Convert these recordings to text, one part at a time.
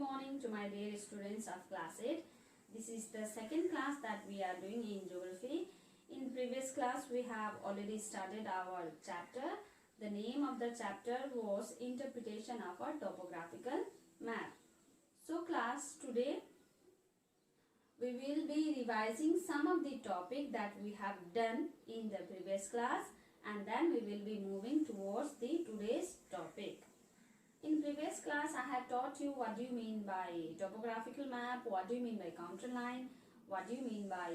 morning to my dear students of class 8. This is the second class that we are doing in geography. In previous class we have already started our chapter. The name of the chapter was Interpretation of a Topographical Map. So class, today we will be revising some of the topic that we have done in the previous class, and then we will be moving towards the today's topic. In previous class, I have taught you what do you mean by topographical map, what do you mean by counter line, what do you mean by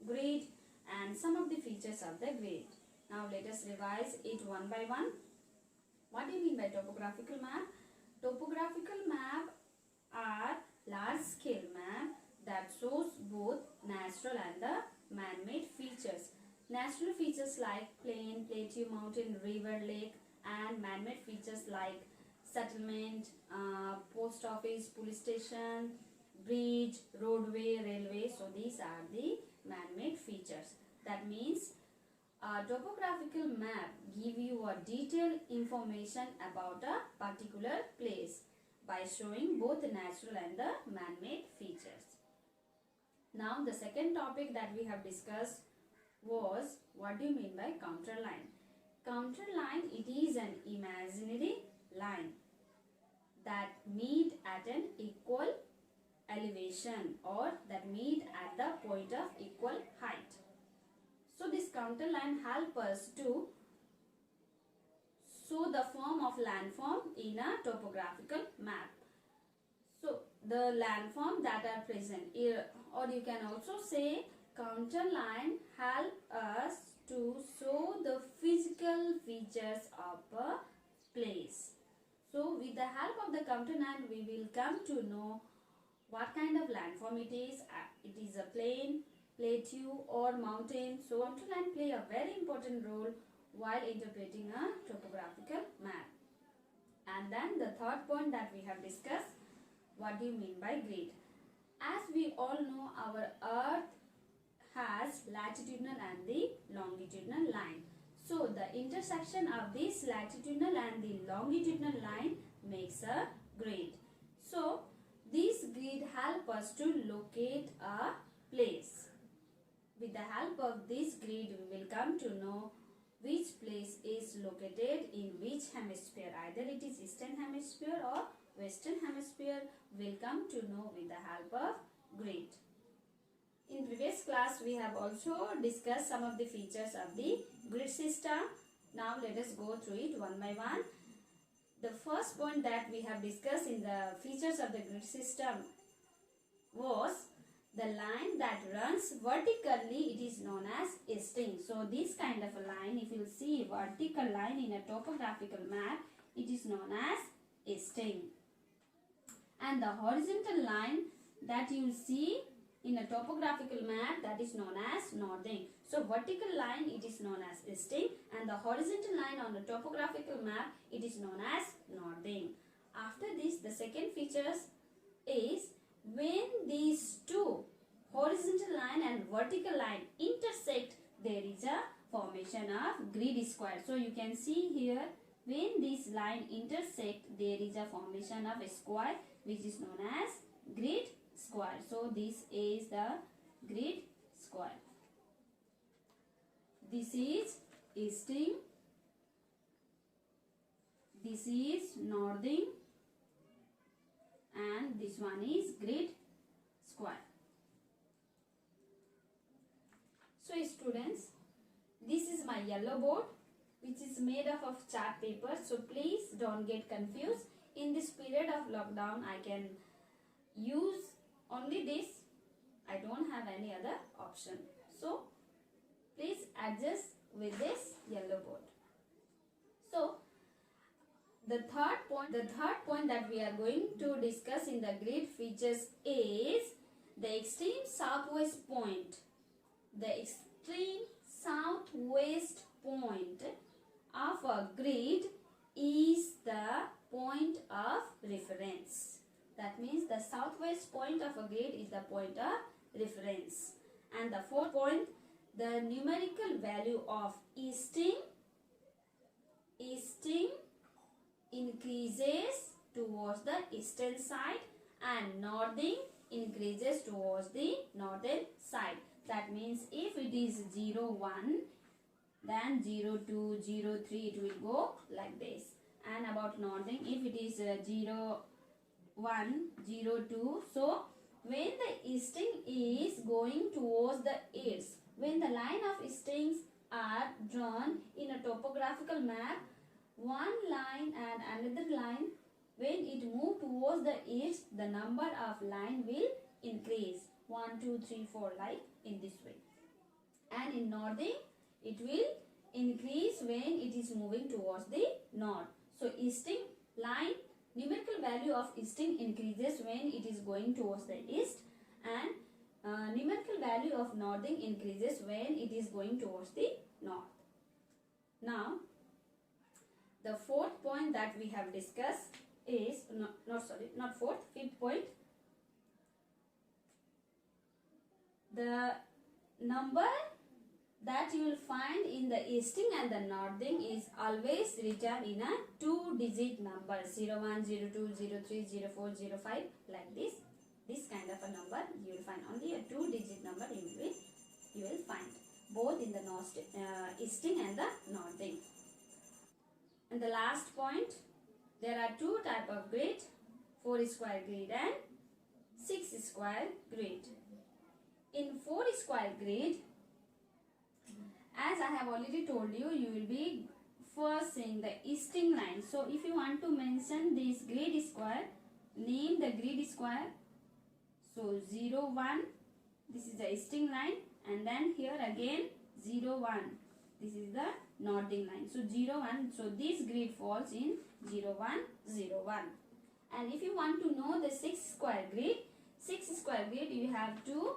grid, and some of the features of the grid. Now let us revise it one by one. What do you mean by topographical map? Topographical map are large scale map that shows both natural and the man-made features. Natural features like plain, plateau, mountain, river, lake, and man-made features like settlement, post office, police station, bridge, roadway, railway. So these are the man-made features. That means a topographical map give you a detailed information about a particular place by showing both the natural and the man-made features. Now the second topic that we have discussed was what do you mean by counter line? Counter line, it is an imaginary line that meet at an equal elevation or that meet at the point of equal height. So this counter line help us to show the form of landform in a topographical map. So the landform that are present here, or you can also say counter line help us to show the physical features of a place. So with the help of the counter line, we will come to know what kind of landform it is. It is a plain, plateau or mountain. So counter line play a very important role while interpreting a topographical map. And then the third point that we have discussed, what do you mean by grid? As we all know, our earth has latitudinal and the longitudinal line. So the intersection of this latitudinal and the longitudinal line makes a grid. So this grid help us to locate a place. With the help of this grid, we will come to know which place is located in which hemisphere. Either it is eastern hemisphere or western hemisphere. We'll come to know with the help of grid. In previous class, we have also discussed some of the features of the grid system. Now let us go through it one by one. The first point that we have discussed in the features of the grid system was the line that runs vertically. It is known as a string. So this kind of a line, if you see vertical line in a topographical map, it is known as a string. And the horizontal line that you see in a topographical map, that is known as northing. So vertical line, it is known as a string, and the horizontal line on the topographical map, it is known as northing. After this, the second features is when these two horizontal line and vertical line intersect, there is a formation of grid square. So you can see here, when this line intersect, there is a formation of a square which is known as grid square. So this is the grid square. This is easting, this is northing, and this one is grid square. So students, this is my yellow board which is made up of chart paper. So please don't get confused. In this period of lockdown, I can use only this. I don't have any other option. So please adjust with this yellow board. So the third point that we are going to discuss in the grid features is the extreme southwest point. The extreme southwest point of a grid is the point of reference. That means the southwest point of a grid is the point of reference. And the fourth point, the numerical value of easting increases towards the eastern side and northing increases towards the northern side. That means if it is 0, 1, then 0, 2, 0, 3, it will go like this. And about northing, if it is 0, 1, 0, 2, so when the easting is going towards the east, when the line of eastings are drawn in a topographical map, one line and another line, when it move towards the east, the number of line will increase 1, 2, 3, 4 like in this way. And in northing, it will increase when it is moving towards the north. So easting line, numerical value of easting increases when it is going towards the east, and numerical value of northing increases when it is going towards the north. Now, the fourth point that we have discussed is, fifth point. The number that you will find in the easting and the northing is always written in a 2-digit number, 01, 02, 03, 04, 05 like this. This kind of a number you will find, only a 2-digit number you will find both in the easting and the northing. And the last point, there are two type of grid, 4 square grid and 6 square grid. In 4 square grid, as I have already told you, you will be first seeing the easting line. So if you want to mention this grid square, name the grid square. So 0, 1, this is the easting line, and then here again 0, 1, this is the northing line. So 0, 1, so this grid falls in 0, 1, 0, 1. And if you want to know the 6 square grid, you have to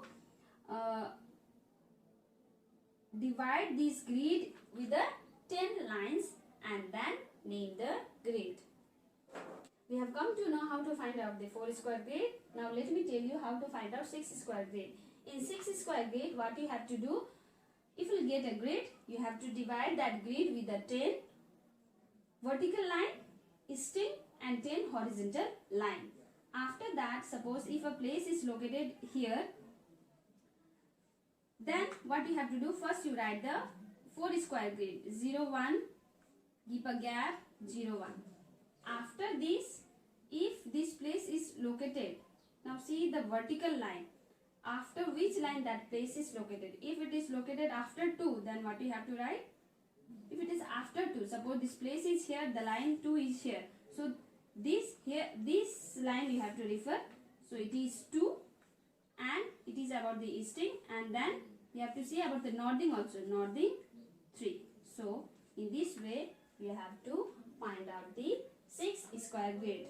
divide this grid with the 10 lines and then name the grid. We have come to know how to find out the 4 square grid. Now let me tell you how to find out 6 square grid. In 6 square grid, what you have to do, if you get a grid, you have to divide that grid with the 10 vertical line, easting, and 10 horizontal line. After that, suppose if a place is located here, then what you have to do, first you write the 4 square grid, 0, 1, give a gap, 0, 1. After this, if this place is located, now see the vertical line, after which line that place is located. If it is located after 2, then what you have to write? If it is after 2, suppose this place is here, the line 2 is here. So this line you have to refer. So it is 2 and it is about the easting, and then you have to see about the northing also, northing 3. So in this way you have to find out the 6 square grid.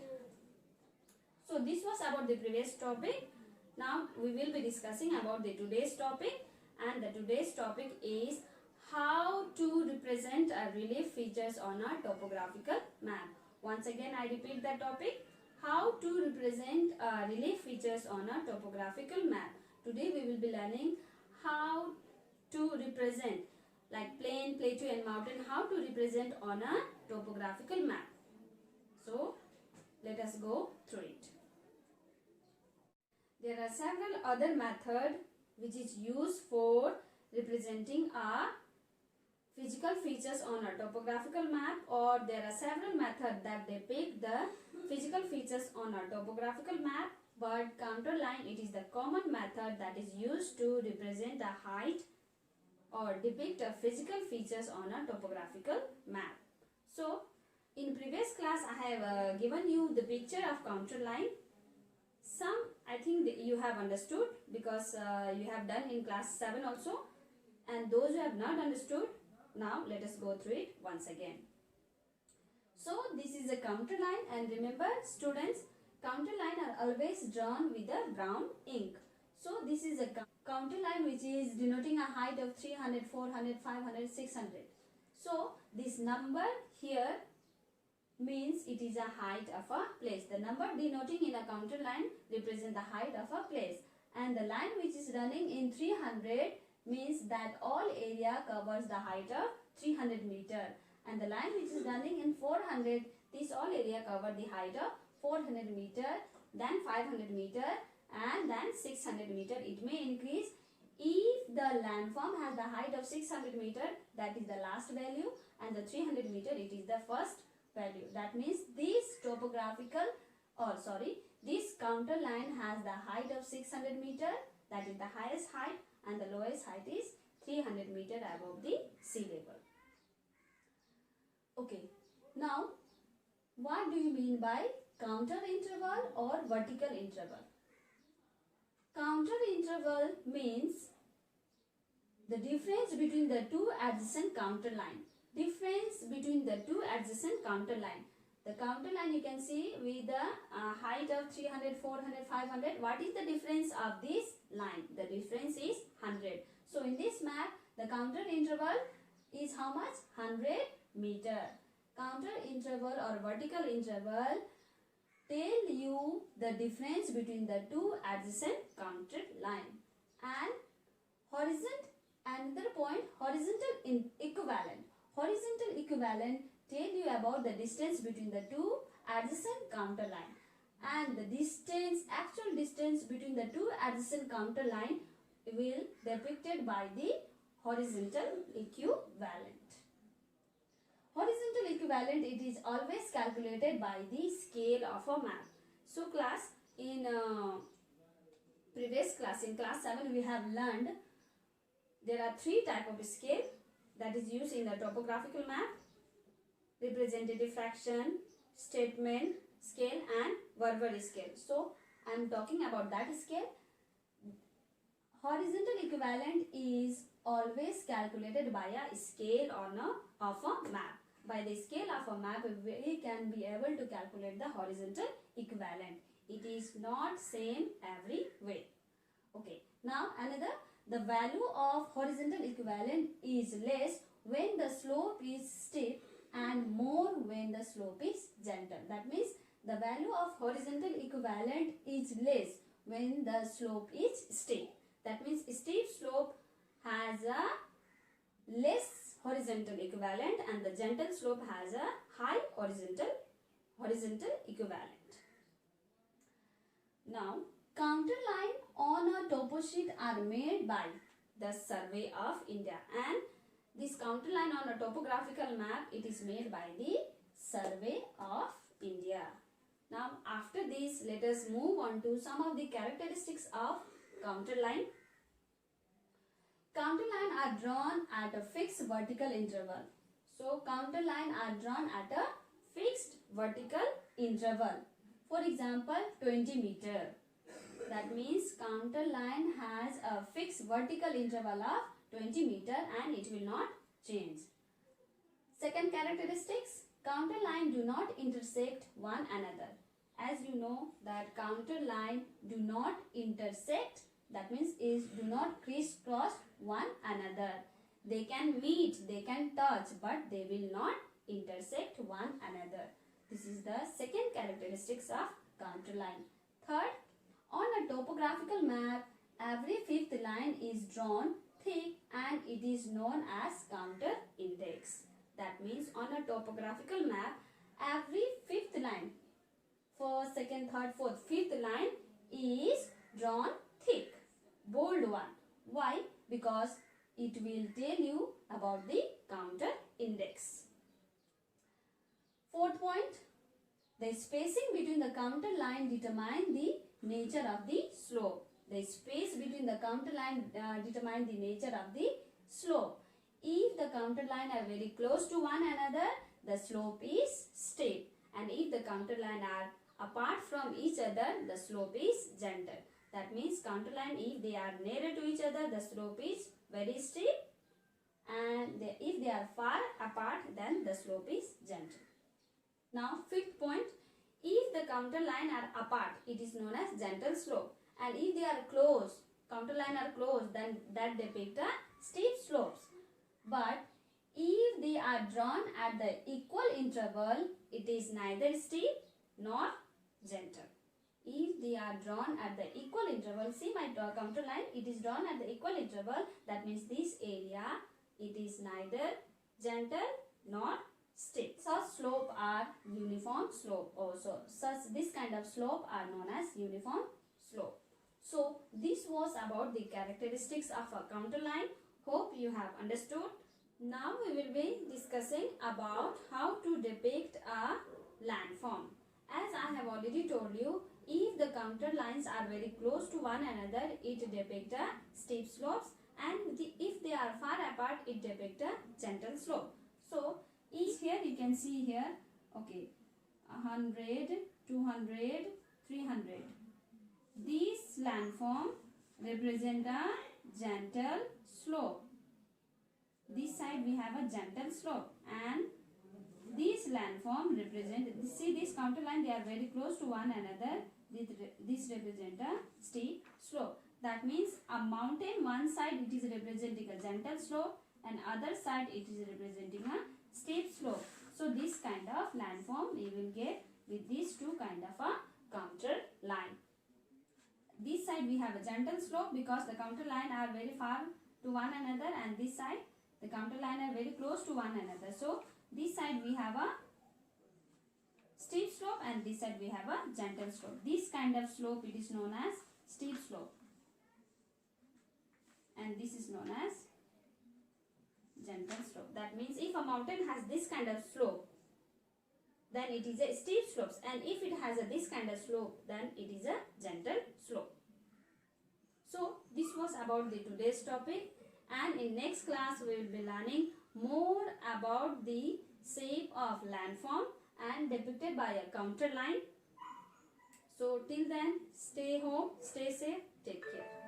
So this was about the previous topic. Now we will be discussing about the today's topic, and the today's topic is how to represent a relief features on a topographical map. Once again I repeat the topic, how to represent relief features on a topographical map. Today we will be learning how to represent like plain, plateau and mountain, how to represent on a topographical map. So let us go through it. There are several other methods which is used for representing a physical features on a topographical map, or there are several methods that depict the physical features on a topographical map, but counter line, it is the common method that is used to represent the height or depict a physical features on a topographical map. So in previous class I have given you the picture of counter line. Some I think you have understood because you have done in class 7 also, and those who have not understood, now let us go through it once again. So this is a counter line, and remember students, counter line are always drawn with a brown ink. So this is a counter line which is denoting a height of 300, 400, 500, 600. So this number here means it is a height of a place. The number denoting in a counter line represent the height of a place, and the line which is running in 300 means that all area covers the height of 300 meter, and the line which is running in 400, this all area cover the height of 400 meter, then 500 meter, and then 600 meter. It may increase. If the landform has the height of 600 meter, that is the last value, and the 300 meter, it is the first value. That means this this counter line has the height of 600 meter, that is the highest height, and the lowest height is 300 meter above the sea level. Okay, now what do you mean by counter interval or vertical interval? Counter interval means the difference between the two adjacent counter line. Difference between the two adjacent counter line. The counter line you can see with the height of 300, 400, 500. What is the difference of this line? The difference is 100. So in this map, the counter interval is how much? 100 meter. Counter interval or vertical interval tell you the difference between the two adjacent counter line. And another point, horizontal equivalent. Horizontal equivalent tell you about the distance between the two adjacent counter line, and the distance, actual distance between the two adjacent counter line will depicted by the horizontal equivalent. Horizontal equivalent, it is always calculated by the scale of a map. So class, in previous class, in class 7, we have learned there are 3 types of scale that is used in the topographical map: representative fraction, statement scale, and verbal scale. So I am talking about that scale. Horizontal equivalent is always calculated by a scale of a map. By the scale of a map, we can be able to calculate the horizontal equivalent. It is not same everywhere. Okay. Now another, the value of horizontal equivalent is less when the slope is steep and more when the slope is gentle. That means the value of horizontal equivalent is less when the slope is steep. That means steep slope has a less horizontal equivalent and the gentle slope has a high horizontal equivalent. Now, counter line on a topo sheet are made by the Survey of India, and this counter line on a topographical map, it is made by the Survey of India. Now, after this, let us move on to some of the characteristics of counter line. Counter line are drawn at a fixed vertical interval. So, counter line are drawn at a fixed vertical interval. For example, 20 meter. That means counter line has a fixed vertical interval of 20 meter and it will not change. Second characteristics, counter line do not intersect one another. As you know that counter line do not intersect, that means is do not crisscross one another. They can meet, they can touch, but they will not intersect one another. This is the second characteristics of counter line. Third, on a topographical map, every fifth line is drawn thick and it is known as counter index. That means on a topographical map, every fifth line, first, second, third, fourth, fifth line is drawn thick, bold one. Why? Because it will tell you about the counter index. Fourth point, the spacing between the counter line determine the nature of the slope. The space between the counter line determine the nature of the slope. If the counter line are very close to one another, the slope is steep. And if the counter line are apart from each other, the slope is gentle. That means counter line, if they are nearer to each other, the slope is very steep. And if they are far apart, then the slope is gentle. Now, fifth point, if the counter line are apart, it is known as gentle slope. And if they are close, counter line are close, then that depict a steep slopes. But if they are drawn at the equal interval, it is neither steep nor gentle. If they are drawn at the equal interval, see my counter line, it is drawn at the equal interval. That means this area, it is neither gentle nor steep. Such slope are uniform slope also. This kind of slope are known as uniform slope. So this was about the characteristics of a counter line. Hope you have understood. Now we will be discussing about how to depict a landform. As I have already told you, if the counter lines are very close to one another, it depicts a steep slopes, and if they are far apart, it depicts a gentle slope. So here you can see here, okay, 100, 200, 300. These landform represent a gentle slope. This side we have a gentle slope, and these landform represent, see this counter line, they are very close to one another. This represent a steep slope. That means a mountain, one side it is representing a gentle slope and other side it is representing a steep slope. So this kind of landform we will get with these two kind of a counter line. This side we have a gentle slope because the counter line are very far to one another, and this side the counter line are very close to one another. So this side we have a steep slope and this side we have a gentle slope. This kind of slope it is known as steep slope, and this is known as gentle slope. That means if a mountain has this kind of slope, then it is a steep slope, and if it has this kind of slope, then it is a gentle slope. So this was about the today's topic, and in next class we will be learning more about the shape of landform and depicted by a counter line. So till then, stay home, stay safe, take care.